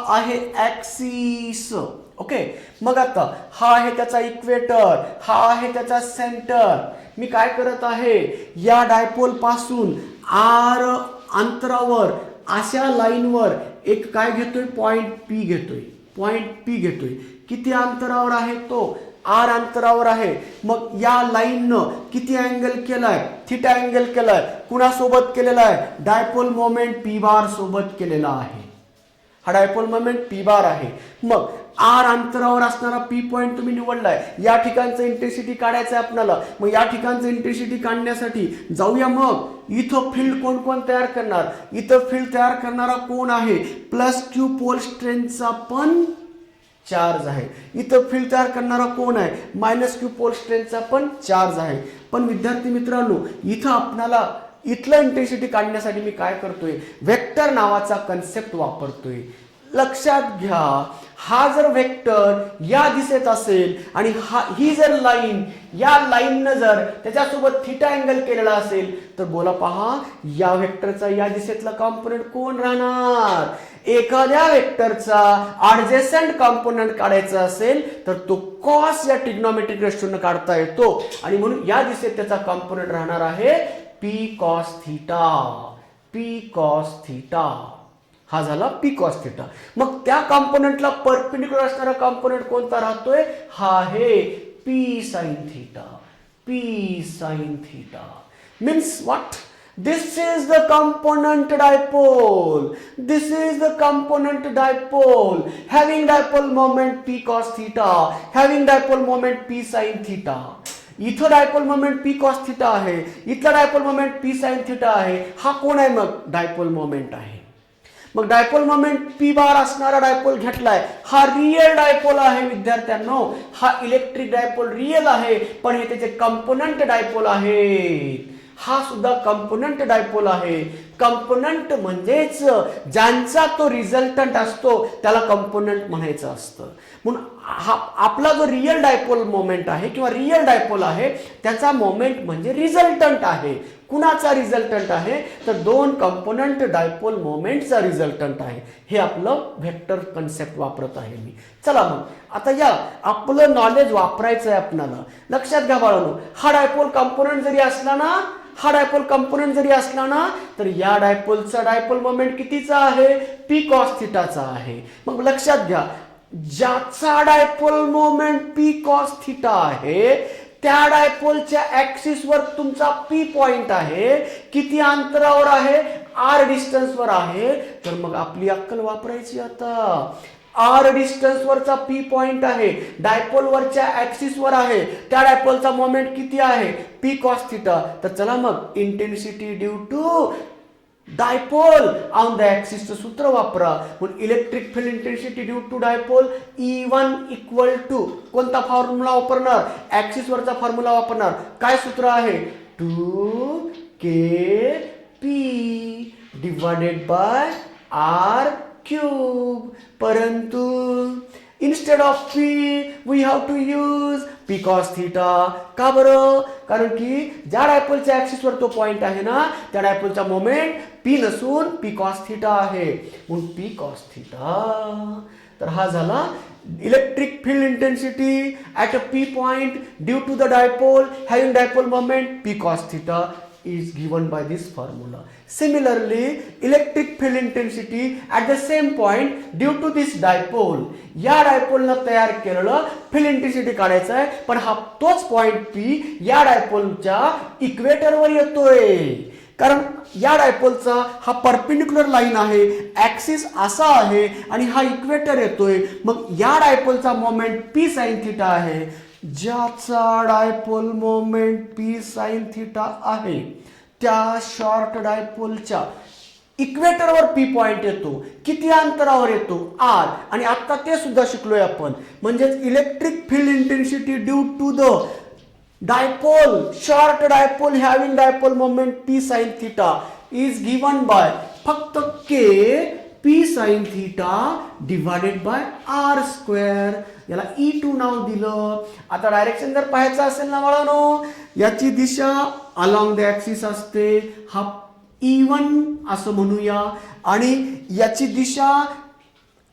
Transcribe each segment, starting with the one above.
आहे axis. Okay, मग आता हा आहे त्याचा इक्वेटर, हा आहे त्याचा सेंटर. मी काय करत आहे, या डायपोल पासून आर अंतरावर अशा लाईनवर एक काय घेतोय, पॉइंट पी घेतोय. पॉइंट पी घेतोय. किती अंतरावर आहे तो, आर अंतरावर आहे. मग या लाईननं किती अँगल केलाय, थिटा अँगल केलाय. कुणासोबत केलेला आहे, डायपोल मोमेंट पी बार सोबत केलेला आहे. हा डायपोल मोमेंट पी बार आहे. मग आर अंतरावर असणारा पी पॉइंट तुम्ही निवडलाय. या ठिकाणचं इंटेन्सिटी काढायचं आहे आपल्याला. मग या ठिकाणचं इंटेन्सिटी काढण्यासाठी जाऊया. मग इथं फील्ड कोण कोण तयार करणार, इथं फील्ड तयार करणारा कोण आहे, प्लस क्यू पोल स्ट्रेंथचा पण चार्ज आहे. इथं फील्ड तयार करणारा कोण आहे, मायनस क्यू पोल स्ट्रेंथचा पण चार्ज आहे. पण विद्यार्थी मित्रांनो, इथं आपल्याला इथलं इंटेन्सिटी काढण्यासाठी मी काय करतोय, वेक्टर नावाचा कन्सेप्ट वापरतोय. लक्षात घ्या, हा जर वेक्टर या दिशेत असेल आणि ही जर लाईन, या लाईननं जर त्याच्यासोबत थिटा अँगल केलेला असेल, तर बोला पहा, या वेक्टरचा या दिशेतला कॉम्पोनंट कोण राहणार. एखाद्या वेक्टरचा ॲडजेसंट कॉम्पोनंट काढायचा असेल तर तो कॉस या ट्रिग्नोमेट्रिक रेशोने काढता येतो. आणि म्हणून या दिशेत त्याचा कॉम्पोनंट राहणार आहे P cos theta. P cos theta हा झाला पी कॉस थीटा. मग त्या कॉम्पोनंटला परपेंडिक्युलर असणारा कॉम्पोनंट कोणता राहतोय, हा आहे P sine theta. P sine theta means what, this is the component dipole. This is the component dipole having dipole moment p cos theta, having dipole moment p sin theta. इथं dipole moment P cos theta आहे, इथला dipole moment P sine theta आहे. हा कोण आहे, मग dipole moment आहे. मग डायपोल मोमेंट पी बार असणारा डायपोल घेतलाय, हा रियल डायपोल आहे विद्यार्थ्यांनो. हा इलेक्ट्रिक डायपोल रियल आहे, पण हे त्याचे कंपोनंट डायपोल आहेत. हा सुद्धा कंपोनंट डायपोल आहे. कंपोनंट म्हणजेच ज्यांचा तो रिझल्टंट असतो त्याला कंपोनंट म्हणायचं असतं. म्हणून हा आपला जो रियल डायपोल मोमेंट आहे किंवा रियल डायपोल आहे, त्याचा मोमेंट म्हणजे रिझल्टंट आहे. कुणाचा रिझल्टंट आहे, तर दोन कंपोनंट डायपोल मोमेंटचा रिझल्टंट आहे. हे आपलं व्हेक्टर कन्सेप्ट वापरत आहे मी. चला मग आता या आपलं नॉलेज वापरायचं आहे आपल्याला. लक्षात घ्या बाळांनो, हा डायपोल कंपोनंट जरी असला ना, हा डायपोल कंपोनंट जरी असला ना, तर या डायपोलचा डायपोल मोमेंट कितीचा आहे, पी कॉस थिटाचा आहे. मग लक्षात घ्या, ज्याचा dipole moment P cos theta आहे, त्या डायपोलच्या ऍक्सिस वर तुमचा पी पॉइंट आहे. किती अंतरावर आहे, आर डिस्टन्स वर आहे. तर मग आपली अक्कल वापरायची आता. आर डिस्टन्स वरचा पी पॉइंट आहे, डायपोल वरच्या ऍक्सिस वर आहे. त्या डायपोलचा मोमेंट किती आहे, पी कॉस थिटा. तर चला मग intensity due to dipole on the ऍक्सिसचं सूत्र वापरा. म्हणून electric field intensity due to dipole E1 equal to कोणता फॉर्म्युला वापरणार, ऍक्सिस वरचा फॉर्म्युला वापरणार. काय सूत्र आहे, 2kp divided by R cube. परंतु instead of p we have to use p cos theta. का बरं, कारण की ज्या डायपोलच्या ऍक्सिस वर तो पॉइंट आहे ना, त्या डायपोलचा मोमेंट p नसून p cos theta आहे. म्हणून p cos theta. तर हा झाला electric field intensity at a P point due to the dipole having dipole moment p cos theta is given by this formula. Similarly, electric field intensity at the same point due to this dipole. या डायपोलनं तयार केलेलं field intensity काढायचं आहे, पण हा तोच point P या डायपोलच्या इक्वेटरवर येतोय. कारण या डायपोलचा हा परपेंडिक्युलर लाईन आहे, ऍक्सिस असा आहे आणि हा इक्वेटर येतोय. मग या डायपोलचा मोमेंट पी साइन थिटा आहे. ज्याचा dipole moment P sine theta आहे, त्या शॉर्ट डायपोलच्या इक्वेटरवर पी पॉइंट येतो. किती अंतरावर येतो, आर. आणि आता ते सुद्धा शिकलोय आपण. म्हणजेच electric field intensity due to the dipole, short dipole having dipole moment P sine theta is given by फक्त K P sine theta divided by R square. याला E2 नाव दिलं. आता डायरेक्शन जर पाहायचं असेल ना बाळांनो, याची दिशा अलॉंग द ऍक्सिस असते, हा E1 असं म्हणूया, आणि याची दिशा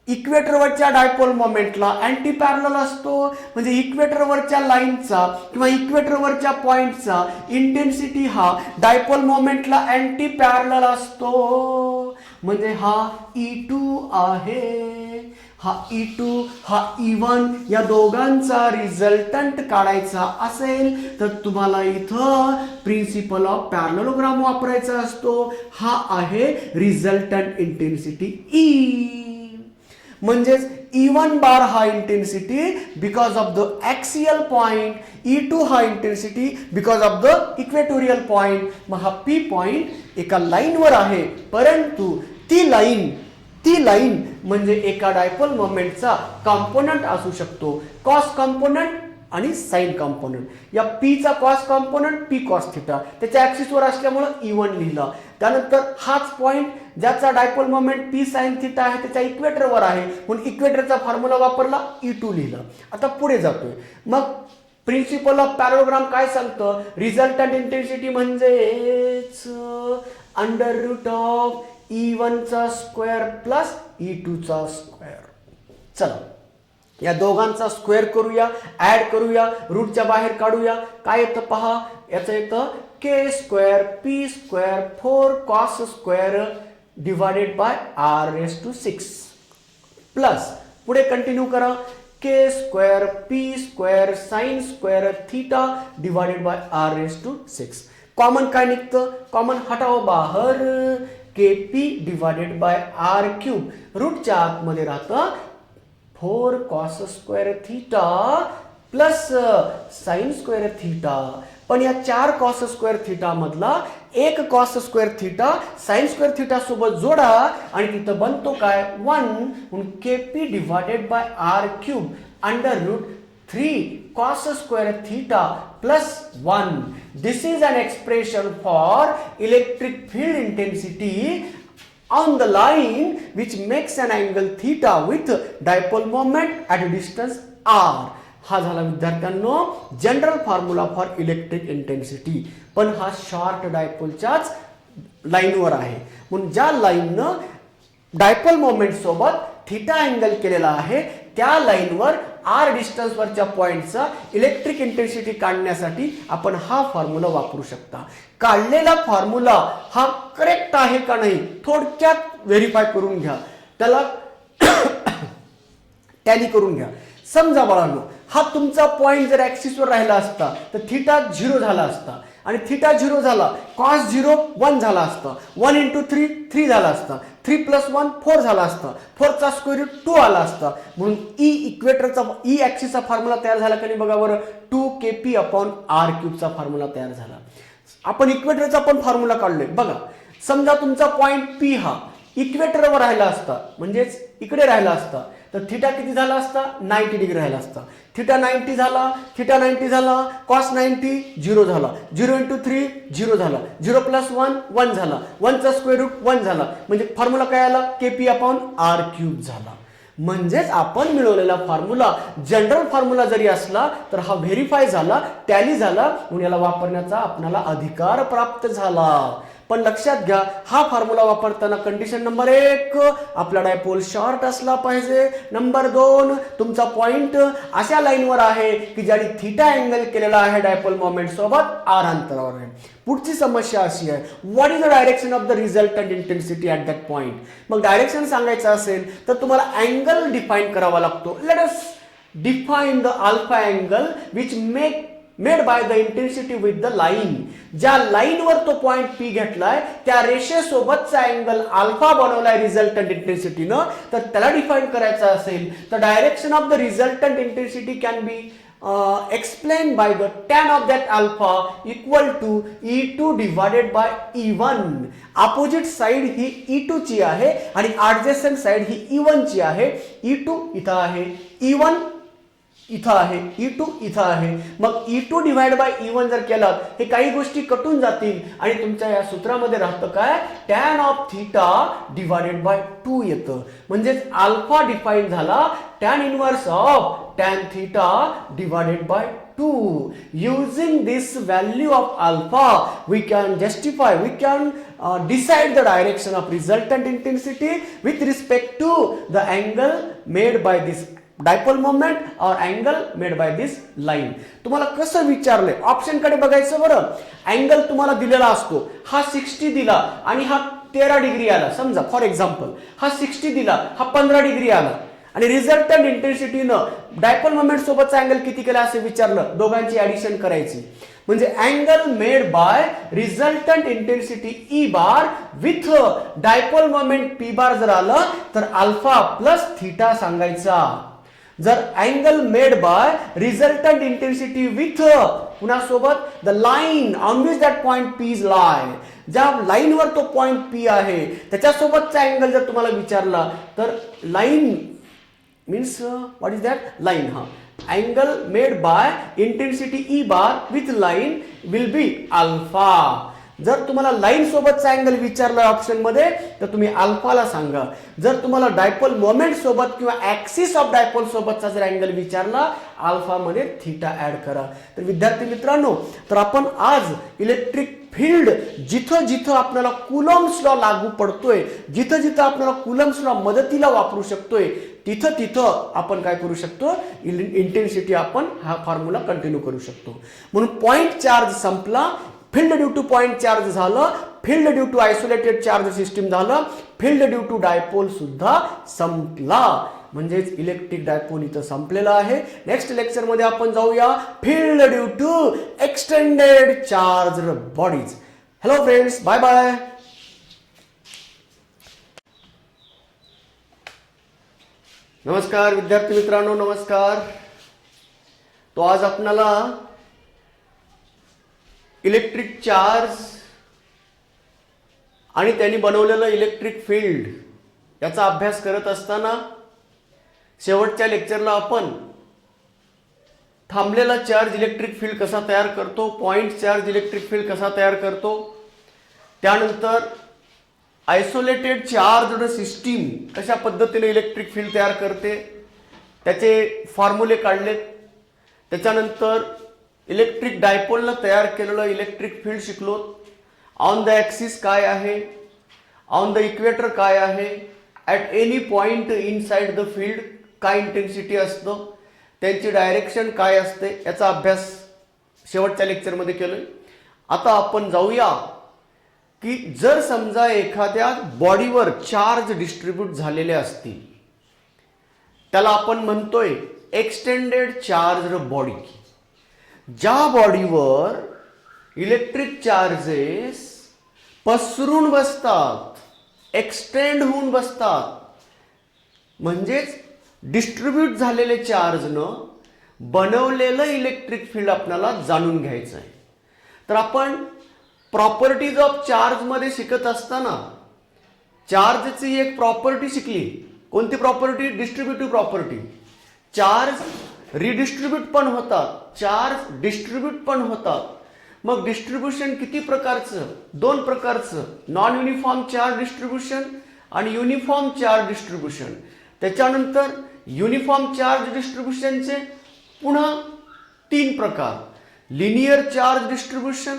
इक्वेटरवरच्या डायपोल मोमेंटला अँटी पॅरलल असतो. म्हणजे इक्वेटरवरच्या लाईनचा किंवा इक्वेटरवरच्या पॉइंटचा इंटेन्सिटी हा डायपोल मोमेंटला अँटी पॅरलल असतो. म्हणजे हा E2 आहे. हा E2 हा E1 या दोघांचा रिझल्टंट काढायचा असेल तर तुम्हाला इथं प्रिन्सिपल ऑफ पॅरललोग्राम वापरायचा असतो. हा आहे रिझल्टंट इंटेन्सिटी E. म्हणजेच E1 बार हा intensity because of the axial point, E2 हा intensity because of the equatorial point. मग हा P पॉइंट एका लाईनवर आहे, परंतु ती लाईन म्हणजे एका डायपोल मोमेंटचा कंपोनंट असू शकतो. कॉस कंपोनंट आणि साइन कंपोनंट. या P चा cos component P cos theta त्याच्या ऍक्सिसवर असल्यामुळे E1 लिहिलं. त्यानंतर हाच पॉइंट ज्याचा dipole moment P sine theta आहे त्याच्या इक्वेटरवर आहे म्हणून इक्वेटरचा फॉर्म्युला वापरला, E2 लिहिलं. आता पुढे जातोय. मग प्रिन्सिपल ऑफ पॅरलोग्राम काय सांगतं? रिझल्टंट इंटेन्सिटी म्हणजेच अंडर रूट ऑफ E1 चा स्क्वेअर प्लस E2 चा स्क्वेअर. चला या दोघांचा स्क्वेअर करूया, ऍड करूया, रूटच्या बाहेर काढूया. काय येतं पहा, याचं येतं K square P square 4 cos square divided by r⁶ plus पुढे कंटिन्यू करा K square P square sine square theta divided by r⁶. Common काय निघतं? कॉमन हटाओ बाहेर, K P divided by r³ रूटच्या आतमध्ये राहतं 4 cos square theta plus sine square theta. पण या 4 कॉस स्क्वेअर थीटा मधला एक cos square theta sine square theta सोबत जोडा आणि तिथं बनतो काय 1 म्हणून k p divided by r³ under root 3 cos square theta plus 1. This is an expression for electric field intensity on the line which makes an angle theta with dipole moment at a distance r. हा झाला विद्यार्थ्यांनो general formula for electric intensity. पण हा short डायपोलच्याच लाईनवर आहे म्हणून ज्या लाईननं dipole moment सोबत थीटा अँगल केलेला आहे त्या लाईनवर r डिस्टन्सवरच्या पॉइंटचा इलेक्ट्रिक इंटेन्सिटी काढण्यासाठी आपण हा फॉर्म्युला वापरू शकता. काढलेला फॉर्म्युला हा करेक्ट आहे का नाही थोडक्यात व्हेरीफाय करून घ्या, त्याला टॅली करून घ्या. समजा बाळांनो हा तुमचा पॉइंट जर ऍक्सिसवर राहिला असता तर थीटा 0 झाला असता आणि थीटा 0 झाला कॉस 0 1 झाला असता. 1 × 3 3 झाला असता. 3 + 1 4 झाला असता. 4 चा स्क्वेअर रूट 2 आला असता. म्हणून ई इक्वेटरचा ई ऍक्सिसचा फॉर्म्युला तयार झाला का नाही बघा बरं. 2kp/r³ चा फॉर्म्युला तयार झाला. आपण इक्वेटरचा पण फॉर्म्युला काढलोय बघा. समजा तुमचा पॉइंट P हा इक्वेटरवर राहिला असता म्हणजेच इकडे राहिला असता तर थीटा किती झाला असता 90 डिग्री राहिला असता. थीटा 90 झाला कॉस 90 0 झाला. 0 × 3 0 झाला. 0 + 1 1 झाला. 1 चा स्क्वेअर रूट 1 झाला. म्हणजे फॉर्म्युला काय आला kp/r³ झाला. म्हणजेच आपण मिळवलेला फॉर्म्युला जनरल फॉर्म्युला जरी असला तर हा व्हेरीफाय झाला, टॅली झाला म्हणून याला वापरण्याचा आपल्याला अधिकार प्राप्त झाला. पण लक्षात घ्या हा फॉर्म्युला वापरताना कंडिशन नंबर 1 आपला डायपोल शॉर्ट असला पाहिजे. नंबर 2 तुमचा पॉइंट अशा लाईनवर आहे की ज्याने थीटा अँगल केलेला आहे डायपोल मोमेंट सोबत r अंतरावर आहे. पुढची समस्या अशी आहे what is the direction of the resultant intensity at that point. मग डायरेक्शन सांगायचं असेल तर तुम्हाला अँगल डिफाईन करावा लागतो. Let us define the alpha angle which made by the intensity with the line. ज्या लाईनवर तो पॉइंट P घेतलाय त्या रेषेसोबतचा अँगल अल्फा बनवलाय रिझल्टंट इंटेन्सिटीनं. तर त्याला डिफाईन करायचं असेल तर direction of the resultant intensity can be explained by the tan of that alpha equal to E2 divided by E1. Opposite side he E2 ची आहे आणि adjacent साइड ही E1 ची आहे. E2 इथं आहे, E1 इथं आहे, E2 इथं आहे. मग E2 डिवाइड बाय E1 जर केलं हे काही गोष्टी कटून जातील आणि तुमच्या या सूत्रामध्ये राहतं काय tan of theta divided bye 2 येतं. म्हणजेच अल्फा डिफाईन झाला tan inverse of tan theta divided bye 2. Using this value of alpha, we can decide the direction of resultant intensity with respect to the angle made by this dipole moment और angle made by this line. तुम्हाला कसं विचारलंय option कडे बघायचं बरं. Angle तुम्हाला दिलेला असतो, हा 60 दिला आणि हा 13 डिग्री आला समजा फॉर एक्झाम्पल, हा 60 दिला हा 15 डिग्री आला आणि रिझल्टंट इंटेन्सिटीनं डायपोल मोमेंट सोबतचा अँगल किती केला असं विचारलं, दोघांची ऍडिशन करायची. म्हणजे angle made by resultant intensity E bar with dipole moment P bar जर आलं तर अल्फा प्लस थीटा सांगायचा. जर angle made by resultant intensity with पुन्हा सोबत the line on which that point P is lie, ज्या लाईनवर तो पॉइंट पी आहे त्याच्यासोबतचा अँगल जर तुम्हाला विचारला तर line means what is that line. हा angle made by intensity E bar with line will be alpha. जर तुम्हाला लाईन सोबतचा अँगल विचारला ऑप्शन मध्ये तर तुम्ही अल्फाला सांगा. जर तुम्हाला डायपोल मोमेंट सोबत किंवा ऍक्सिस ऑफ डायपोल सोबतचा जर अँगल विचारला अल्फा मध्ये थीटा ऍड करा. तर विद्यार्थी मित्रांनो, तर आपण आज इलेक्ट्रिक फील्ड जिथं जिथं आपल्याला कुलॉम्स लॉ लागू पडतोय, जिथं जिथं आपल्याला कुलॉम्स लॉ मदतीला वापरू शकतोय, तिथं तिथं आपण काय करू शकतो, इंटेन्सिटी आपण हा फॉर्म्युला कंटिन्यू करू शकतो. म्हणून पॉइंट चार्ज संपला, field due to point charge झालं, field due to isolated charge system झालं, फील्ड ड्यू टू डायपोल सुद्धा संपला. म्हणजेच इलेक्ट्रिक डायपोल इथं संपलेला आहे. नेक्स्ट लेक्चर मध्ये आपण जाऊया field due to extended charge bodies. Hello friends, bye bye. नमस्कार विद्यार्थी मित्रांनो, नमस्कार. तो आज आपल्याला इलेक्ट्रिक चार्ज आणि त्यांनी बनवलेलं इलेक्ट्रिक फील्ड याचा अभ्यास करत असताना शेवटच्या लेक्चरला आपण थांबलेला चार्ज इलेक्ट्रिक फील्ड कसा तयार करतो, पॉइंट चार्ज इलेक्ट्रिक फील्ड कसा तयार करतो, त्यानंतर आयसोलेटेड चार्ज सिस्टीम कशा पद्धतीने इलेक्ट्रिक फील्ड तयार करते त्याचे फॉर्म्युले काढलेत. त्याच्यानंतर इलेक्ट्रिक डायपोलला तयार केलेलं इलेक्ट्रिक फील्ड शिकलो. ऑन द ॲक्सिस काय आहे, ऑन द इक्वेटर काय आहे, at any point inside the field काय इंटेन्सिटी असतं, त्यांची डायरेक्शन काय असते याचा अभ्यास शेवटच्या लेक्चरमध्ये केलोय. आता आपण जाऊया की जर समजा एखाद्या बॉडीवर चार्ज डिस्ट्रीब्यूट झालेले असतील, त्याला आपण म्हणतोय एक्सटेंडेड चार्ज बॉडी. ज्या बॉडीवर इलेक्ट्रिक चार्जेस पसरून बसतात, एक्सटेंड होऊन बसतात, म्हणजेच डिस्ट्रीब्यूट झालेले चार्जनं बनवलेलं इलेक्ट्रिक फील्ड आपल्याला जाणून घ्यायचं आहे. तर आपण प्रॉपर्टीज ऑफ चार्ज मध्ये शिकत असताना चार्जची एक प्रॉपर्टी शिकली. कोणती property? Distributive property. Charge redistribute पण होतात, चार्ज डिस्ट्रीब्यूट पण होतात. मग डिस्ट्रीब्युशन किती प्रकारचं? दोन प्रकारचं, नॉन युनिफॉर्म चार्ज डिस्ट्रीब्युशन आणि युनिफॉर्म चार्ज डिस्ट्रीब्युशन. त्याच्यानंतर युनिफॉर्म चार्ज डिस्ट्रीब्युशनचे पुन्हा तीन प्रकार, linear charge distribution,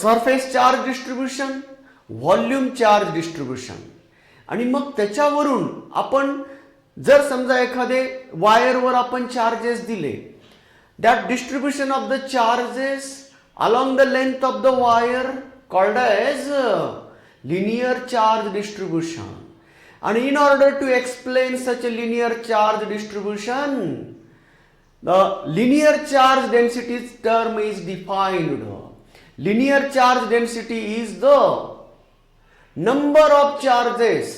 surface charge distribution, volume charge distribution. आणि मग त्याच्यावरून आपण जर समजा एखादे वायरवर आपण चार्जेस दिले, that distribution of the charges along the length of the wire called as linear charge distribution. And in order to explain such a linear charge distribution, the linear charge density term is defined. Linear charge density is the number of charges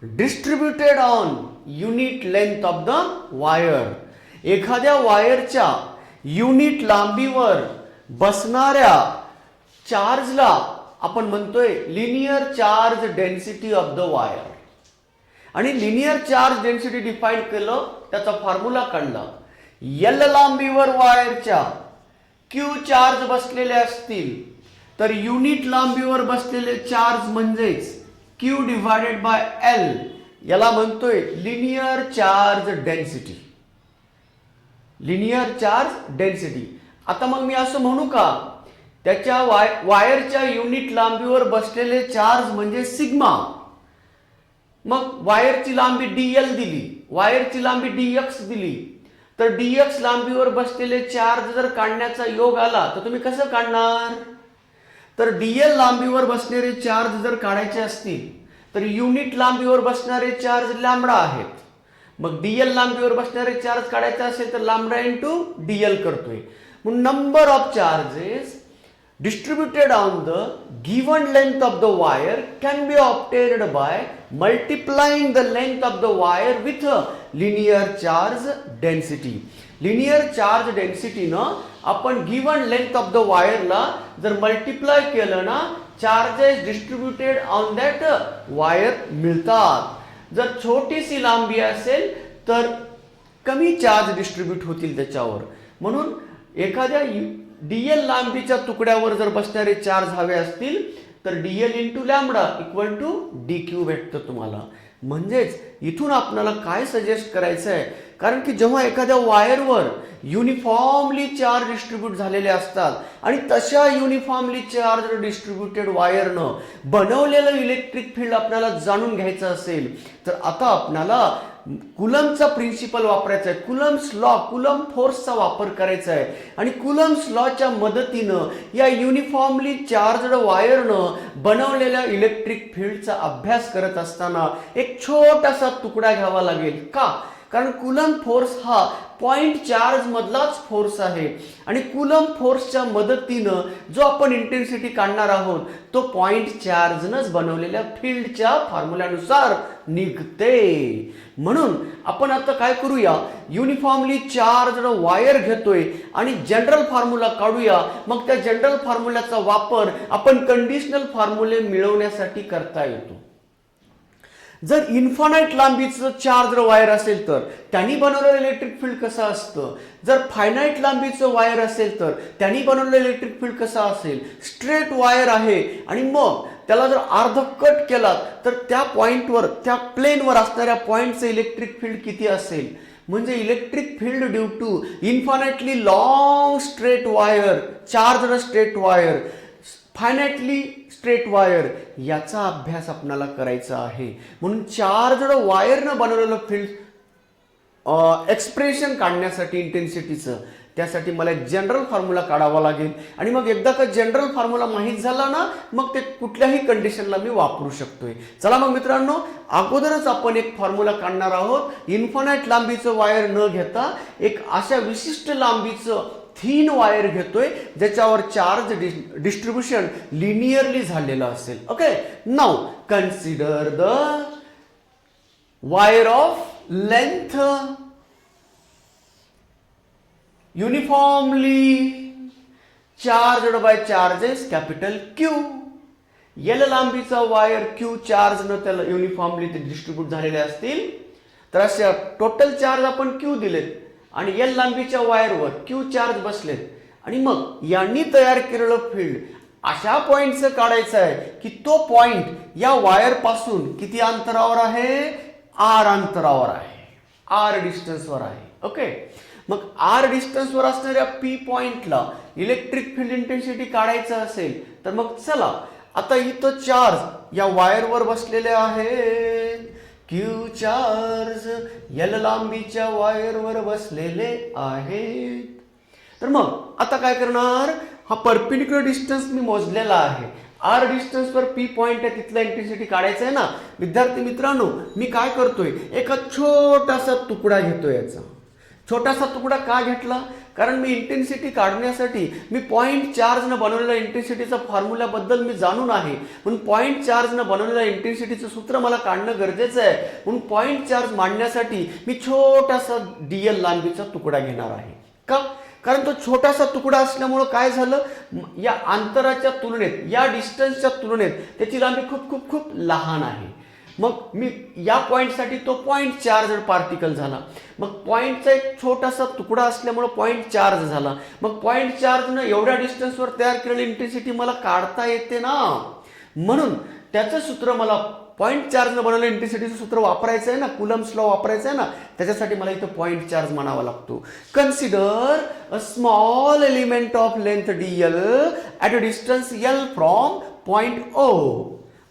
distributed on unit length of the wire. एखाद्या वायरच्या unit लांबीवर बसणाऱ्या चार्जला आपण म्हणतोय linear charge density of the wire. आणि linear charge density define केलं, त्याचा formula काढला. एल लांबीवर वायरच्या क्यू चार्ज बसलेले असतील तर युनिट लांबीवर बसलेले चार्ज म्हणजेच क्यू डिवायडेड बाय एल, याला म्हणतोय linear charge density. Linear charge density. आता मग मी असं म्हणू का, त्याच्या वायरच्या युनिट लांबीवर बसलेले चार्ज म्हणजे सिग्मा. मग वायरची लांबी dl दिली, वायरची लांबी dx दिली, तर dx लांबीवर बसलेले चार्ज जर काढण्याचा योग आला तर तुम्ही कसं काढणार? तर dl लांबीवर बसणारे चार्ज जर काढायचे असतील तर युनिट लांबीवर बसणारे चार्ज लॅम्बडा आहेत. मग dl लांबीवर बसणारे चार्ज काढायचे असेल तर लॅम्बडा इंटू dl करतोय. मग number of charges distributed on the given length of the wire can be obtained by multiplying the length of the wire with a linear charge density. linear charge density न आपण given length of the wire ला जर multiply केलं ना, charges distributed on that wire मिळतात. जर छोटीशी लांबी असेल तर कमी चार्ज डिस्ट्रीब्यूट होतील त्याच्यावर. म्हणून एखाद्या dl लांबीच्या तुकड्यावर जर बसणारे चार्ज हवे असतील तर dl into lambda equal to dq भेटतं तुम्हाला. म्हणजेच इथून आपल्याला काय सजेस्ट करायचं आहे, कारण की जेव्हा एखाद्या वायरवर युनिफॉर्मली चार्ज डिस्ट्रीब्यूट झालेले असतात आणि तशा युनिफॉर्मली चार्ज डिस्ट्रीब्युटेड वायरनं बनवलेलं इलेक्ट्रिक फील्ड आपल्याला जाणून घ्यायचं असेल तर आता आपल्याला कुलम्बचा प्रिन्सिपल वापरायचा आहे. कुलम्स लॉ, कुलम्ब फोर्सचा वापर करायचा आहे. आणि कुलम्स लॉच्या मदतीनं या युनिफॉर्मली चार्जड वायरनं बनवलेल्या इलेक्ट्रिक फील्डचा अभ्यास करत असताना एक छोटासा तुकडा घ्यावा लागेल. का? कारण कुलम्ब फोर्स हा पॉइंट चार्ज मधलाच फोर्स आहे आणि कुलम्ब फोर्सच्या मदतीनं जो आपण इंटेन्सिटी काढणार आहोत तो पॉइंट चार्जनंच बनवलेल्या फील्डच्या फॉर्म्युल्यानुसार निघते. म्हणून आपण आता काय करूया, युनिफॉर्मली चार्ज वायर घेतोय आणि जनरल फॉर्म्युला काढूया. मग त्या जनरल फॉर्म्युल्याचा वापर आपण कंडिशनल फॉर्म्युले मिळवण्यासाठी करता येतो. जर इन्फानाइट लांबीचं चार्ज वायर असेल तर त्यांनी बनवलेलं इलेक्ट्रिक फील्ड कसं असतं, जर फायनाइट लांबीचं वायर असेल तर त्यांनी बनवलेलं इलेक्ट्रिक फील्ड कसं असेल. स्ट्रेट वायर आहे आणि मग त्याला जर अर्ध कट केला तर त्या पॉइंटवर, त्या प्लेनवर असणाऱ्या पॉइंटचं इलेक्ट्रिक फील्ड किती असेल. म्हणजे electric field due to infinitely long straight wire, charge straight wire, finitely straight wire, याचा अभ्यास आपल्याला करायचा आहे. म्हणून चार्जड वायरनं बनवलेलं फील्ड एक्सप्रेशन काढण्यासाठी इंटेन्सिटीचं, त्यासाठी मला जनरल फॉर्म्युला काढावा लागेल. आणि मग एकदा का जनरल फॉर्म्युला माहीत झाला ना, मग ते कुठल्याही कंडिशनला मी वापरू शकतोय. चला मग मित्रांनो, अगोदरच आपण एक फॉर्म्युला काढणार आहोत. इन्फानाइट लांबीचं वायर न घेता एक अशा विशिष्ट लांबीचं थिन वायर घेतोय ज्याच्यावर चार्ज डिस्ट्रीब्युशन लिनियरली झालेलं असेल. Okay, now consider the wire of length uniformly charged by charges capital Q. L लांबीचा वायर Q चार्ज न त्याला युनिफॉर्मली ते डिस्ट्रीब्यूट झालेले असतील तर असे टोटल चार्ज आपण Q दिलेत आणि L लांबीच्या वायरवर Q चार्ज बसलेत आणि मग यांनी तयार केलेलं फील्ड अशा पॉइंटचं काढायचं आहे की तो पॉइंट या वायर पासून किती अंतरावर आहे, R अंतरावर आहे, R डिस्टन्सवर आहे. ओके, मग R डिस्टन्सवर असणाऱ्या P पॉइंटला इलेक्ट्रिक फील्ड इंटेन्सिटी काढायचं असेल तर मग चला आता इथं चार्ज या वायरवर बसलेले आहेत. Q चार्ज L लांबीच्या वायरवर बसलेले आहेत. तर मग आता काय करणार, हा परपेंडिक्युलर डिस्टन्स मी मोजलेला आहे. R डिस्टन्सवर P पॉइंट आहे, तिथला इंटेन्सिटी काढायचं आहे ना. विद्यार्थी मित्रांनो, मी काय करतोय, एका छोटासा तुकडा घेतोय. याचा छोटासा तुकडा का घेतला, कारण मी इंटेन्सिटी काढण्यासाठी मी पॉइंट चार्जनं बनवलेल्या इंटेन्सिटीचा फॉर्म्युल्याबद्दल मी जाणून आहे. म्हणून पॉइंट चार्जनं बनवलेल्या इंटेन्सिटीचं सूत्र मला काढणं गरजेचं आहे. म्हणून पॉइंट चार्ज मांडण्यासाठी मी छोटासा dl लांबीचा तुकडा घेणार आहे. का? कारण तो छोटासा तुकडा असल्यामुळं काय झालं, या अंतराच्या तुलनेत, या डिस्टन्सच्या तुलनेत त्याची लांबी खूप खूप खूप लहान आहे. मग मी या पॉइंटसाठी तो पॉइंट चार्ज पार्टिकल झाला. मग पॉइंटचा एक छोटासा तुकडा असल्यामुळे पॉइंट चार्ज झाला. मग पॉइंट चार्जनं एवढ्या डिस्टन्सवर तयार केलेली इंटेन्सिटी मला काढता येते ना. म्हणून त्याचं सूत्र मला पॉईंट चार्जनं बनवलेलं इंटेन्सिटीचं सूत्र वापरायचं आहे ना, कुलम्स लॉ वापरायचं आहे ना, त्याच्यासाठी मला इथं पॉईंट चार्ज म्हणावा लागतो. Consider a small element of length dl at a distance l from point O.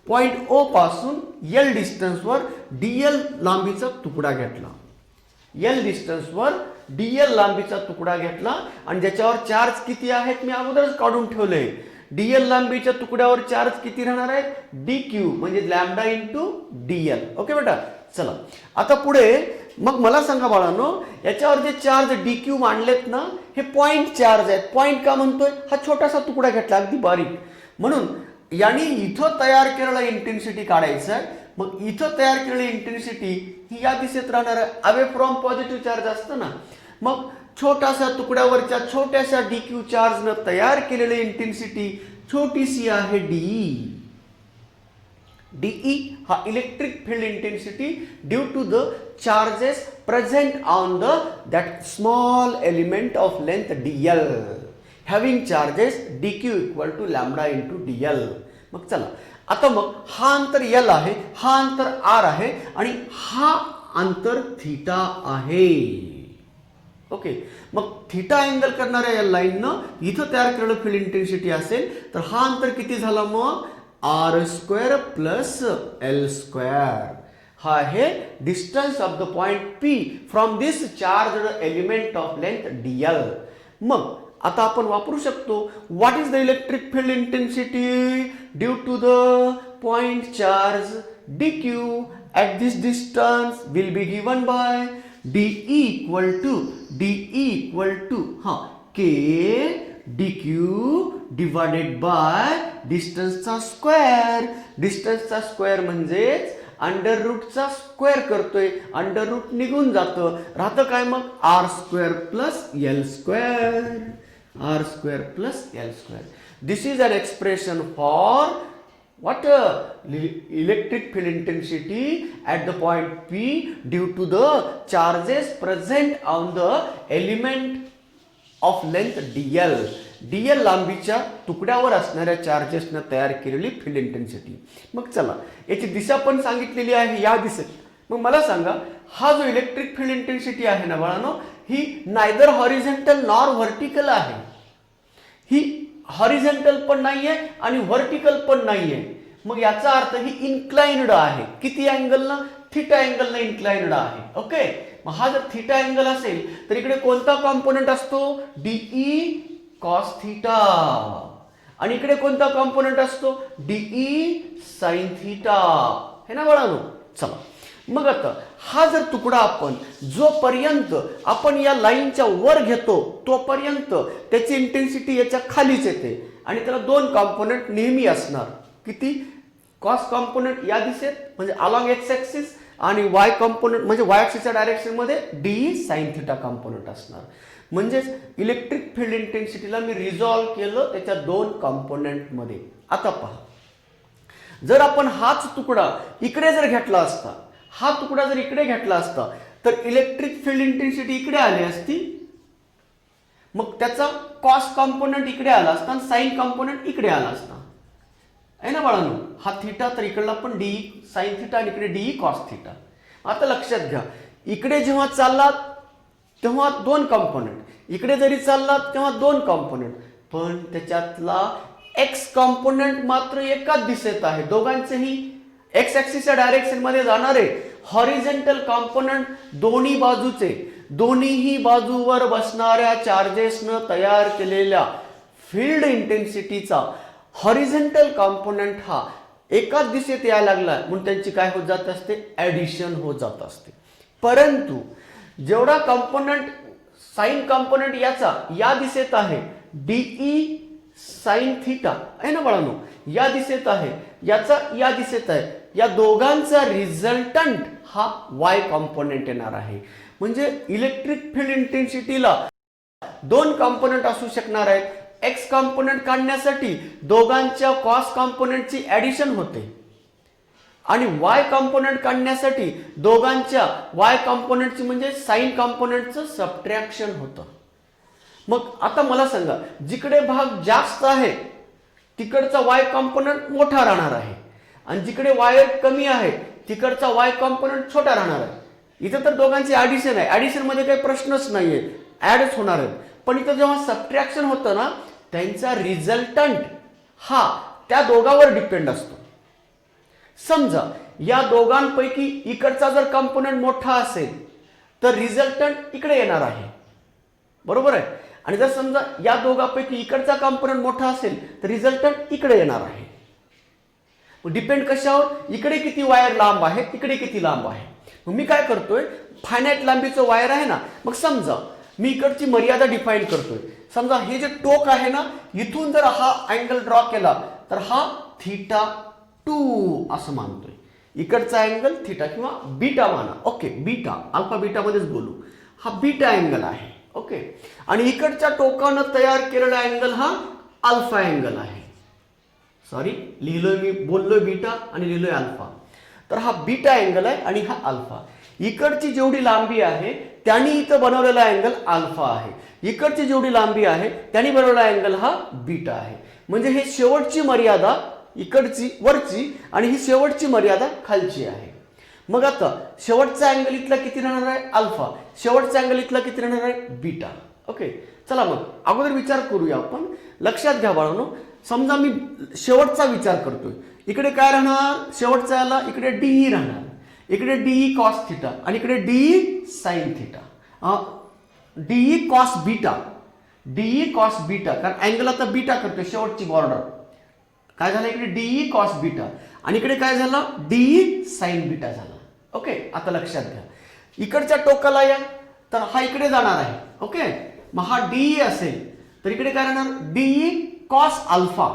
Point O पासून l डिस्टन्सवर dl लांबीचा तुकडा घेतला. l डिस्टन्सवर dl लांबीचा तुकडा घेतला आणि ज्याच्यावर चार्ज किती आहेत मी अगोदरच काढून ठेवले. dl लांबीच्या तुकड्यावर चार्ज किती राहणार आहे, dq म्हणजे लॅम्बडा इंटू dl. ओके बेटा, चला आता पुढे मग मला सांगा बाळांनो, याच्यावर जे चार्ज dq मांडलेत ना, हे पॉइंट चार्ज आहेत. पॉइंट का म्हणतोय, हा छोटासा तुकडा घेतला अगदी बारीक, म्हणून याने इथं तयार केलेला इंटेन्सिटी काढायचं आहे. मग इथं तयार केलेली इंटेन्सिटी ही या दिशेत राहणार आहे, अवे फ्रॉम पॉझिटिव्ह चार्ज असतं ना. मग छोटासा तुकड्यावरच्या छोट्याशा dq चार्जनं तयार केलेली इंटेन्सिटी छोटीशी आहे de. de हा electric field intensity due to the charges present on the that small element of length dl having charges dq equal to lambda into dl. मग चला आता मग हा अंतर l आहे, हा अंतर r आहे आणि हा अंतर थीटा आहे. ओके, मग थीटा अँगल करणाऱ्या या लाईननं इथं तयार केलेलं फील्ड इंटेन्सिटी असेल तर हा अंतर किती झाला मग, R square plus L square. हा आहे distance of the point P from this charge element of length dl. मग आता आपण वापरू शकतो, what is the electric field intensity due to the point charge dq at this distance will be given by de equal to k dq divided by distance चा square. Distance चा square म्हणजेच under रूटचा square करतोय, under root निघून जातं, राहतं काय मग R square plus L square. R square plus L square. This is an expression for what electric field intensity at the point P due to the charges present on the element of length dl. dl लांबीच्या तुकड्यावर असणाऱ्या चार्जेसने तयार केलेली field intensity. मग चला याची दिशा पण सांगितलेली आहे या दिशेत. मग मला सांगा, हा जो इलेक्ट्रिक फील्ड इंटेन्सिटी आहे ना बाळांनो, ही नायदर हॉरिझॉन्टल नॉर व्हर्टिकल आहे. ही हॉरिझॉन्टल पण नाहीये आणि व्हर्टिकल पण नाहीये. मग याचा अर्थ ही इन्क्लाइन्ड आहे. किती अँगलनं, थीटा अँगलनं इन्क्लाइन्ड आहे. ओके, मग हा जर थीटा अँगल असेल तर इकडे कोणता कॉम्पोनंट असतो, डीई कॉस थीटा, आणि इकडे कोणता कॉम्पोनंट असतो, डीई साइन थीटा. हे ना बाळांनो, चला मग आता हा जर तुकडा आपण जोपर्यंत आपण या लाईनच्या वर घेतो तोपर्यंत त्याची इंटेन्सिटी याच्या खालीच येते आणि त्याला दोन कॉम्पोनंट नेहमी असणार. किती, कॉस कॉम्पोनंट या दिशेत म्हणजे अलॉंग एक्स ॲक्सिस आणि वाय कॉम्पोनंट म्हणजे वाय ॲक्सिसच्या डायरेक्शनमध्ये डी साइन थिटा कॉम्पोनंट असणार. म्हणजेच इलेक्ट्रिक फील्ड इंटेन्सिटीला मी रिझॉल्व केलं त्याच्या दोन कॉम्पोनंटमध्ये. आता पहा, जर आपण हाच तुकडा इकडे जर घेतला असता, हा तुकडा जर इकडे घेतला असता तर इलेक्ट्रिक फील्ड इंटेन्सिटी इकडे आली असती. मग त्याचा कॉस कॉम्पोनंट इकडे आला असता आणि साइन कॉम्पोनंट इकडे आला असता. आहे ना बाळांनो, हा थीटा तर इकडला पण डी साइन थीटा आणि इकडे डी कॉस थीटा. आता लक्षात घ्या, इकडे जेव्हा चाललात तेव्हा दोन कॉम्पोनंट, इकडे जरी चाललात तेव्हा दोन कॉम्पोनंट, पण त्याच्यातला एक्स कॉम्पोनंट मात्र एकाच दिशेत आहे. दोघांचेही एक्स ॲक्सिसच्या डायरेक्शन मध्ये जाणारे हॉरिझॉन्टल कॉम्पोनंट दोन्ही बाजूचे, दोन्हीही बाजूवर बसणाऱ्या चार्जेसनं तयार केलेल्या फील्ड इंटेन्सिटीचा हॉरिझॉन्टल कॉम्पोनंट हा एकाच दिशेत यायला लागला म्हणून त्यांची काय होत जात असते, ॲडिशन होत जात असते. परंतु जेवढा कॉम्पोनंट साइन कॉम्पोनंट याचा या दिशेत आहे, डीई साइन थीटा आहे ना बाळांनो, या दिशेत आहे, याचा या दिशेत आहे, या दोघांचा रिझल्टंट हा वाय कॉम्पोनंट येणार आहे. म्हणजे इलेक्ट्रिक फील्ड इंटेन्सिटीला दोन कॉम्पोनंट असू शकणार आहेत. एक्स कॉम्पोनंट काढण्यासाठी दोघांच्या कॉस कॉम्पोनंटची ॲडिशन होते आणि वाय कॉम्पोनंट काढण्यासाठी दोघांच्या वाय कॉम्पोनंटची म्हणजे साइन कॉम्पोनंटचं सबट्रॅक्शन होतं. मग आता मला सांगा, जिकडे भाग जास्त आहे तिकडचा वाय कॉम्पोनंट मोठा राहणार आहे आणि जिकडे वायर कमी आहे तिकडचा वाय कॉम्पोनंट छोटा राहणार आहे. इथं तर दोघांची ॲडिशन आहे, ॲडिशनमध्ये काही प्रश्नच नाहीये, ॲडच होणार आहे. पण इथं जेव्हा सबट्रॅक्शन होतं ना त्यांचा रिझल्टंट हा त्या दोघांवर डिपेंड असतो. समजा या दोघांपैकी इकडचा जर कंपोनंट मोठा असेल तर रिझल्टंट इकडे येणार आहे, बरोबर आहे. आणि जर समजा या दोघांपैकी इकडचा कंपोनंट मोठा असेल तर रिझल्टंट इकडे येणार आहे. डिपेंड कशावर, इकडे किती वायर लांब आहे, इकडे किती लांब आहे. मग मी काय करतोय, फायनाईट लांबीचं वायर आहे ना, मग समजा मी इकडची मर्यादा डिफाईन करतोय. समजा हे जे टोक आहे ना इथून जर हा अँगल ड्रॉ केला तर हा θ2 असं मानतोय. इकडचा अँगल थीटा किंवा बीटा माना. ओके, बीटा, अल्फा बीटा मध्येच बोलू. हा बीटा अँगल आहे. ओके, आणि इकडच्या टोकानं तयार केलेला अँगल हा अल्फा अँगल आहे. सॉरी, लिहिलोय मी, बोललोय बीटा आणि लिहिलोय अल्फा. तर हा बीटा अँगल आहे आणि हा अल्फा. इकडची जेवढी लांबी आहे त्यांनी इथं बनवलेला अँगल अल्फा आहे, इकडची जेवढी लांबी आहे त्यांनी बनवलेला अँगल हा बीटा आहे. म्हणजे हे शेवटची मर्यादा इकडची वरची आणि ही शेवटची मर्यादा खालची आहे. मग आता शेवटचा अँगल इथला किती राहणार आहे, अल्फा. शेवटचा अँगल इथला किती राहणार आहे, बीटा. ओके, चला मग अगोदर विचार करूया आपण. लक्षात घ्या बाळांनो, समजा मी शेवटचा विचार करतोय. इकडे काय राहणार, शेवटचा याला इकडे डीई राहणार, इकडे डीई कॉस थिटा आणि इकडे d E sine theta. D E cos beta, d E cos beta, कारण अँगल आता बीटा करतोय शेवटची बॉर्डर. काय झालं, इकडे डीई कॉस बीटा आणि इकडे काय झालं, डीई साइन बीटा झाला. ओके, आता लक्षात घ्या, इकडच्या टोकाला या तर हा इकडे जाणार आहे. ओके, मग हा डीई असेल तर इकडे काय राहणार, डीई कॉस अल्फा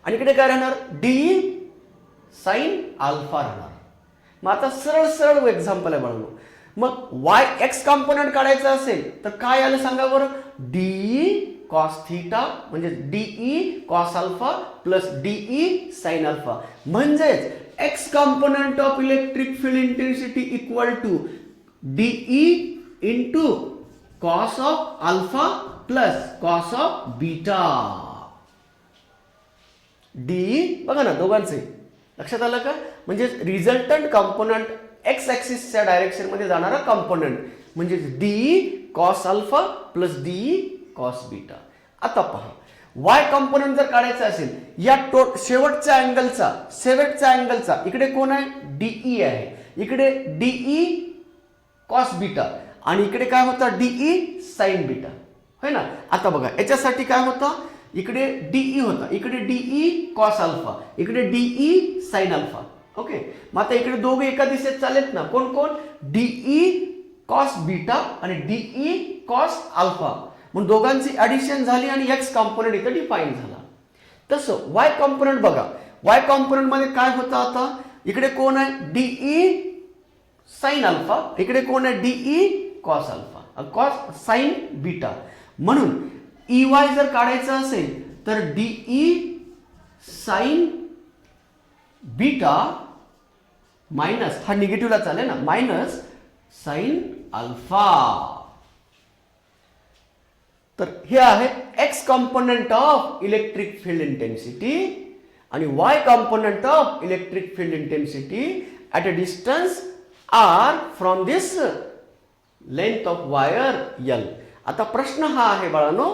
आणि इकडे काय राहणार, डीई साइन अल्फा राहणार. मग आता सरळ सरळ एक्झाम्पल आहे बाळांनो. मग वाय एक्स कॉम्पोनंट काढायचा असेल तर काय आलं सांगा बरं, डीई कॉस थीटा म्हणजे DE cos alpha plus DE sine alpha. म्हणजेच X component of electric field intensity equal to DE into cos of alpha plus cos of beta. DE बघा ना दोघांचे, लक्षात आलं का. म्हणजे रिझल्टंट कंपोनंट एक्स ऍक्सिसच्या डायरेक्शन मध्ये जाणारा कंपोनंट म्हणजे DE cos alpha plus DE cos beta. आता पहा, वाय कंपोनंट जर काढायचा असेल या शेवटच्या अँगलचा इकडे कोण आहे, डीई आहे, इकडे डीई कॉस बीटा आणि इकडे काय होता, डीई साइन बीटा, होय ना. आता बघा याच्यासाठी काय होता, इकडे डीई होता, इकडे डीई कॉस अल्फा, इकडे डीई साइन अल्फा. ओके, मग आता इकडे दोघे एका दिशेत चालेत ना, कोण कोण, डीई कॉस बीटा आणि डीई कॉस अल्फा. मग दोघांची ऍडिशन झाली आणि एक्स कॉम्पोनंट इथं डिफाईन झाला. तसं वाय कॉम्पोनंट बघा, वाय कॉम्पोनंट मध्ये काय होतं, आता इकडे कोण आहे, डीई साइन अल्फा, इकडे कोण आहे, d E cos alpha cos sine beta. म्हणून ई वाय जर काढायचं असेल तर डीई साइन बीटा मायनस, हा निगेटिव्हला चालेल ना, मायनस साइन अल्फा. तर हे आहे X component of electric field intensity आणि Y component of electric field intensity at a distance R from this length of wire L. आता प्रश्न हा आहे बाळांनो,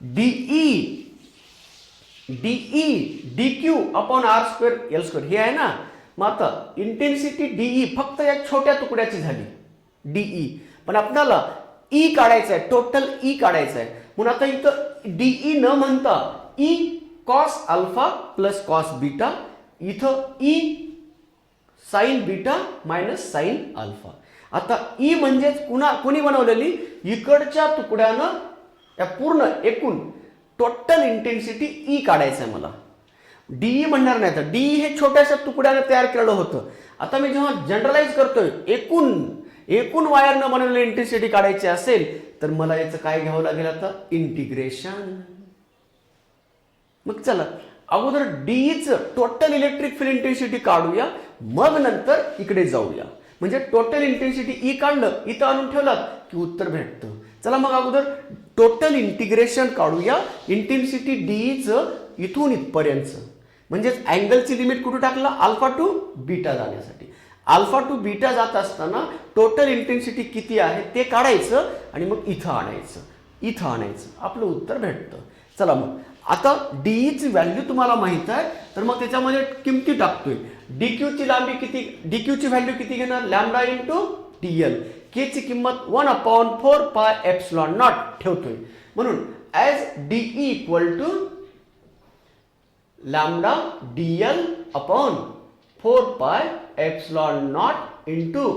DE D Q upon R square L square हे आहे ना. मग आता इंटेन्सिटी डीई फक्त या छोट्या तुकड्याची झाली डीई, पण आपल्याला ई काढायचं आहे, टोटल ई काढायचं आहे. म्हणून आता इथं डीई न म्हणता E cos alpha plus cos beta, इथं E sine beta minus sine alpha. आता ई म्हणजेच कोणी बनवलेली, इकडच्या तुकड्यानं या पूर्ण एकूण टोटल इंटेन्सिटी ई काढायचं आहे मला. डीई म्हणणार नाही, तर डीई हे छोट्याशा तुकड्यानं तयार केलेलं होतं. आता मी जेव्हा जनरलाइज करतोय, एकूण वायरनं बनवलेली इंटेन्सिटी काढायची असेल तर मला याचं काय घ्यावं लागेल, आता इंटिग्रेशन. मग चला अगोदर डीईचं टोटल इलेक्ट्रिक फील्ड इंटेन्सिटी काढूया, मग नंतर इकडे जाऊया. म्हणजे टोटल इंटेन्सिटी ई काढलं, इथं आणून ठेवलात की उत्तर भेटतं. चला मग अगोदर टोटल इंटिग्रेशन काढूया इंटेन्सिटी डीईचं इथून इथपर्यंत. म्हणजेच अँगलची लिमिट कुठे टाकलं, अल्फा टू बीटा जाण्यासाठी. अल्फा टू बीटा जात असताना टोटल इंटेन्सिटी किती आहे ते काढायचं आणि मग इथं आणायचं, आपलं उत्तर भेटतं. चला मग आता डीईची व्हॅल्यू तुम्हाला माहित आहे, तर मग त्याच्यामध्ये किमती टाकतोय. डीक्यूची लांबी किती, डीक्यूची व्हॅल्यू किती घेणार, लॅम्बडा इंटू डीएल. के ची किंमत 1/4 पाय एप्सिलॉन नॉट ठेवतोय. म्हणून as d E equal to lambda d L upon 4 pi epsilon naught into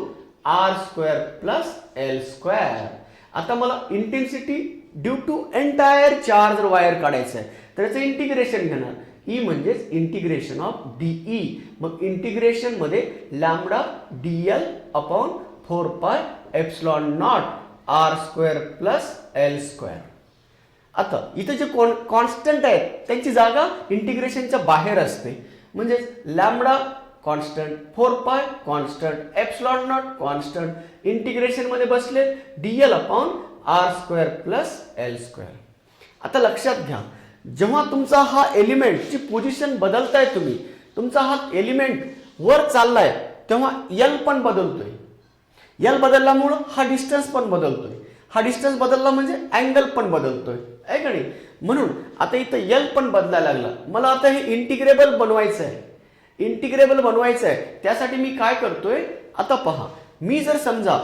R square plus L square. आता मला intensity due to entire charge wire काढायचं आहे, तर याचं इंटिग्रेशन घेणार. ई म्हणजेच इंटिग्रेशन ऑफ डीई. मग इंटिग्रेशन मध्ये lambda d L upon 4 pi epsilon naught R square plus L square. आता इथे जे कॉन्स्टंट आहेत त्यांची जागा इंटिग्रेशनच्या बाहेर असते. म्हणजेच lambda constant, 4 pi constant, epsilon naught constant, integration मध्ये बसले d L upon R square plus L square. आता लक्षात घ्या, जेव्हा तुमचा हा एलिमेंटची पोझिशन बदलताय तुम्ही, तुमचा हा एलिमेंट वर चाललाय तेव्हा एल पण बदलतोय. एल बदलल्यामुळं हा डिस्टन्स पण बदलतोय. हा डिस्टन्स बदलला म्हणजे अँगल पण बदलतोय, आहे का नाही. म्हणून आता इथं एल पण बदलायला लागला. मला आता हे इंटिग्रेबल बनवायचं आहे. त्यासाठी मी काय करतोय, आता पहा, मी जर समजा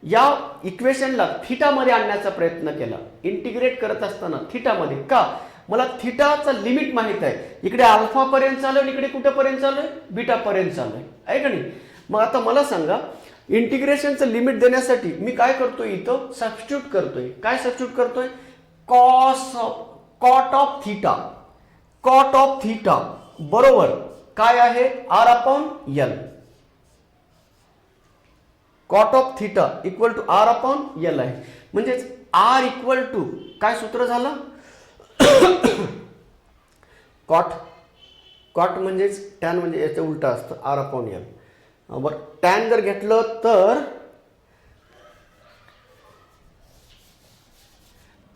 या इक्वेशनला थीटामध्ये आणण्याचा प्रयत्न केला, इंटिग्रेट करत असताना थीटामध्ये, का, मला थीटाचा लिमिट माहित आहे. इकडे अल्फा पर्यंत चालू, इकडे कुठेपर्यंत चालू आहे, बीटा पर्यंत चालू आहे का नाही. मग आता मला सांगा, इंटिग्रेशनचं लिमिट देण्यासाठी मी काय करतोय, इथं सबस्टिट्यूट करतोय. काय सबस्टिट्यूट करतोय, कॉट ऑफ थीटा बरोबर काय आहे, R upon L. Cot of theta equal to R upon L आहे. म्हणजेच आर इक्वल टू काय सूत्र झालं, कॉट म्हणजेच टॅन, म्हणजे याचं उलट असतं, आर अपॉन एल. बरं, टॅन जर घेतलं तर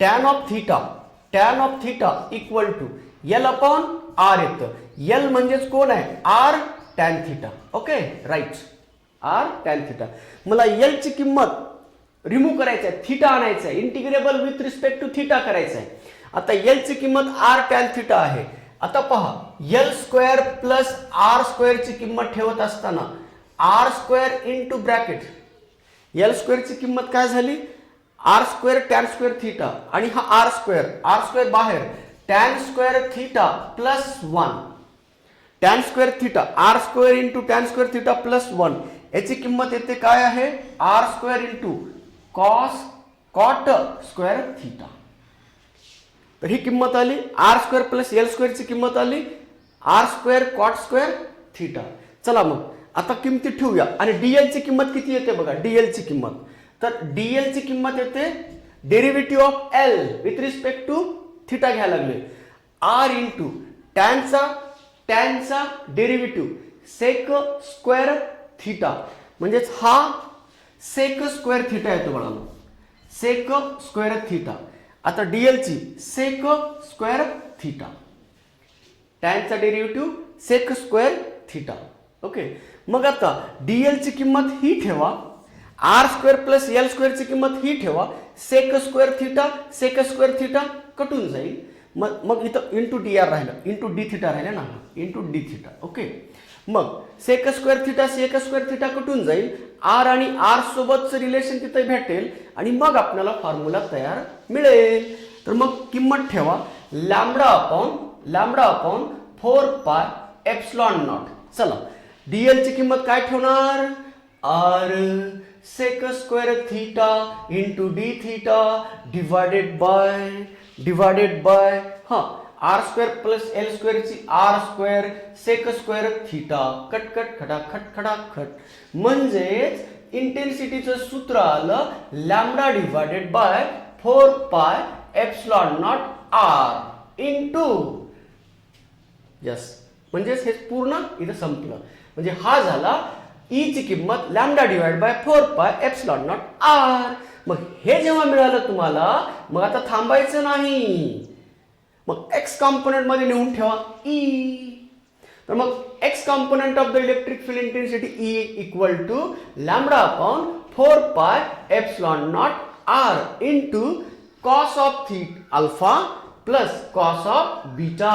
tan of theta equal to L upon R येतं. एल म्हणजेच कोण आहे, R tan theta. Okay, right, R tan theta. मला एल ची किंमत रिमूव्ह करायची आहे, थीटा आणायचं आहे, integrable with respect to theta करायचं आहे. आता एल ची किंमत आर टॅन थीटा आहे. आता पहा, L square plus R square ची किंमत ठेवत असताना R square into bracket, L square ची किंमत काय झाली, R square tan square theta, आणि हा आर स्क्वेअर बाहेर, tan square theta plus 1, tan square theta, R square into tan square theta plus 1. याची किंमत येते काय आहे, R square into cot square theta. तर ही किंमत आली, आर स्क्वेअर प्लस एल स्क्वेअरची किंमत आली, R square cot square theta. चला मग आता किमती ठेवूया. आणि डीएल ची किंमत किती येते बघा, डीएल ची किंमत, तर डीएल ची किंमत येते derivative of L with respect to theta घ्यायला लागले, आर इंटू टॅनचा डेरिव्हेटिव्ह सेक स्क्वेअर थीटा. म्हणजेच हा सेक स्क्वेअर थीटा येतो बाळांनो, सेक स्क्वेअर थीटा. आता डीएल ची सेक स्क्वेअर थीटा, टॅनचा derivative sec square theta. Okay, मग आता डीएल ची किंमत ही ठेवा, आर स्क्वेअर प्लस एल स्क्वेअरची किंमत ही ठेवा, सेक स्क्वेअर थीटा कटून जाईल. मग इथं इंटू डी आर राहिलं, इंटू डी थीटा राहिलं ना, इंटू डी थीटा. ओके, मग सेक स्क्वेअर थीटा कटून जाईल, आर आणि आर सोबतचं रिलेशन तिथे भेटेल आणि मग आपल्याला फॉर्म्युला तयार मिळेल. तर मग किंमत ठेवा lambda upon 4 pi epsilon not. चला, डीएल ची किंमत काय ठेवणार, R sec square theta into D theta divided by हा R square plus L square ची R square sec square theta. Cut खटाखट. म्हणजेच इंटेन्सिटीचं सूत्र आलं lambda divided by 4 pi epsilon naught R into yes. म्हणजेच हे पूर्ण इथं संपलं. म्हणजे हा झाला ई ची किंमत lambda divide by 4 pi epsilon naught R. मग हे जेव्हा मिळालं तुम्हाला, मग आता थांबायचं नाही, मग एक्स कॉम्पोनंट मध्ये नेऊन ठेवा ई. तर मग X component of the electric field intensity E equal to lambda upon 4 pi epsilon naught R into cos of alpha plus cos of beta.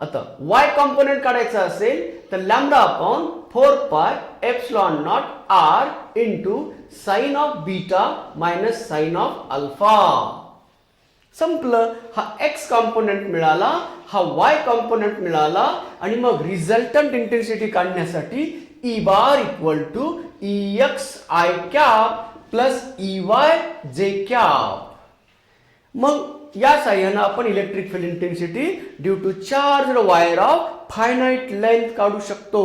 आता y कॉम्पोनंट काढायचा असेल तर lambda upon 4 pi epsilon naught R into sine of beta minus sine of alpha. संपलं. हा x component मिळाला, हा Y component मिळाला आणि मग रिझल्टंट इंटेन्सिटी काढण्यासाठी E bar equal to E X I cap plus E Y J cap. मग या साह्यानं आपण electric field intensity due to charge wire of finite length काढू शकतो.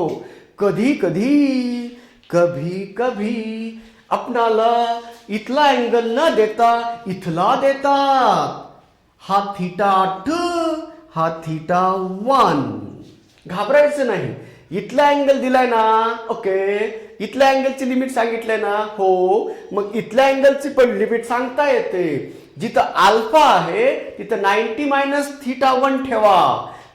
कधी कभी आपणाला इथला अँगल न देता इथला देतात. हा थीटा 2 हा थीटा 1. घाबरायचं नाही. इथला अँगल दिलाय ना, ओके, इथल्या अँगलची लिमिट सांगितलंय ना, हो, मग इथल्या अँगलची पण लिमिट सांगता येते. जिथं अल्फा आहे तिथं 90 मायनस थीटा 1 ठेवा,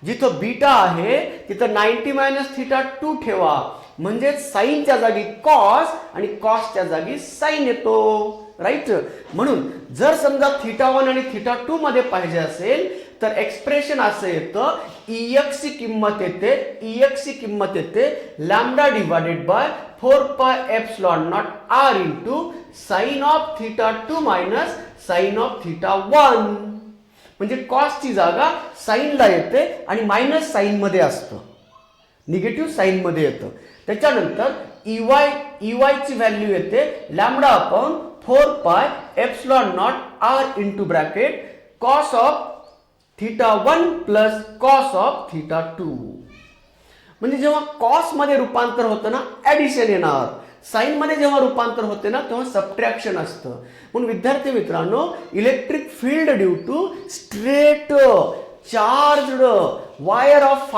जिथं बीटा आहे तिथं 90 मायनस थीटा 2 ठेवा. म्हणजे साईनच्या जागी कॉस आणि कॉसच्या जागी साईन येतो, राईट. म्हणून जर समजा थीटा 1 आणि थीटा 2 मध्ये पाहिजे असेल तर एक्सप्रेशन असं येतं, EX ची किंमत येते lambda divided by 4 pi epsilon naught R into sine of theta 2 minus sine of theta 1. म्हणजे कॉसची जागा साईनला येते आणि मायनस साईन मध्ये असतं, निगेटिव्ह साईन मध्ये येतं. त्याच्यानंतर EY ची व्हॅल्यू येते lambda upon 4 pi epsilon naught R into bracket cos of theta 1 plus cos of theta 2. म्हणजे जेव्हा कॉस मध्ये रूपांतर होतं ना ऍडिशन येणार, साइन मध्ये जेव्हा रूपांतर होते ना तेव्हा सबट्रॅक्शन असतं. म्हणून विद्यार्थी मित्रांनो, electric field due to straight charged wire of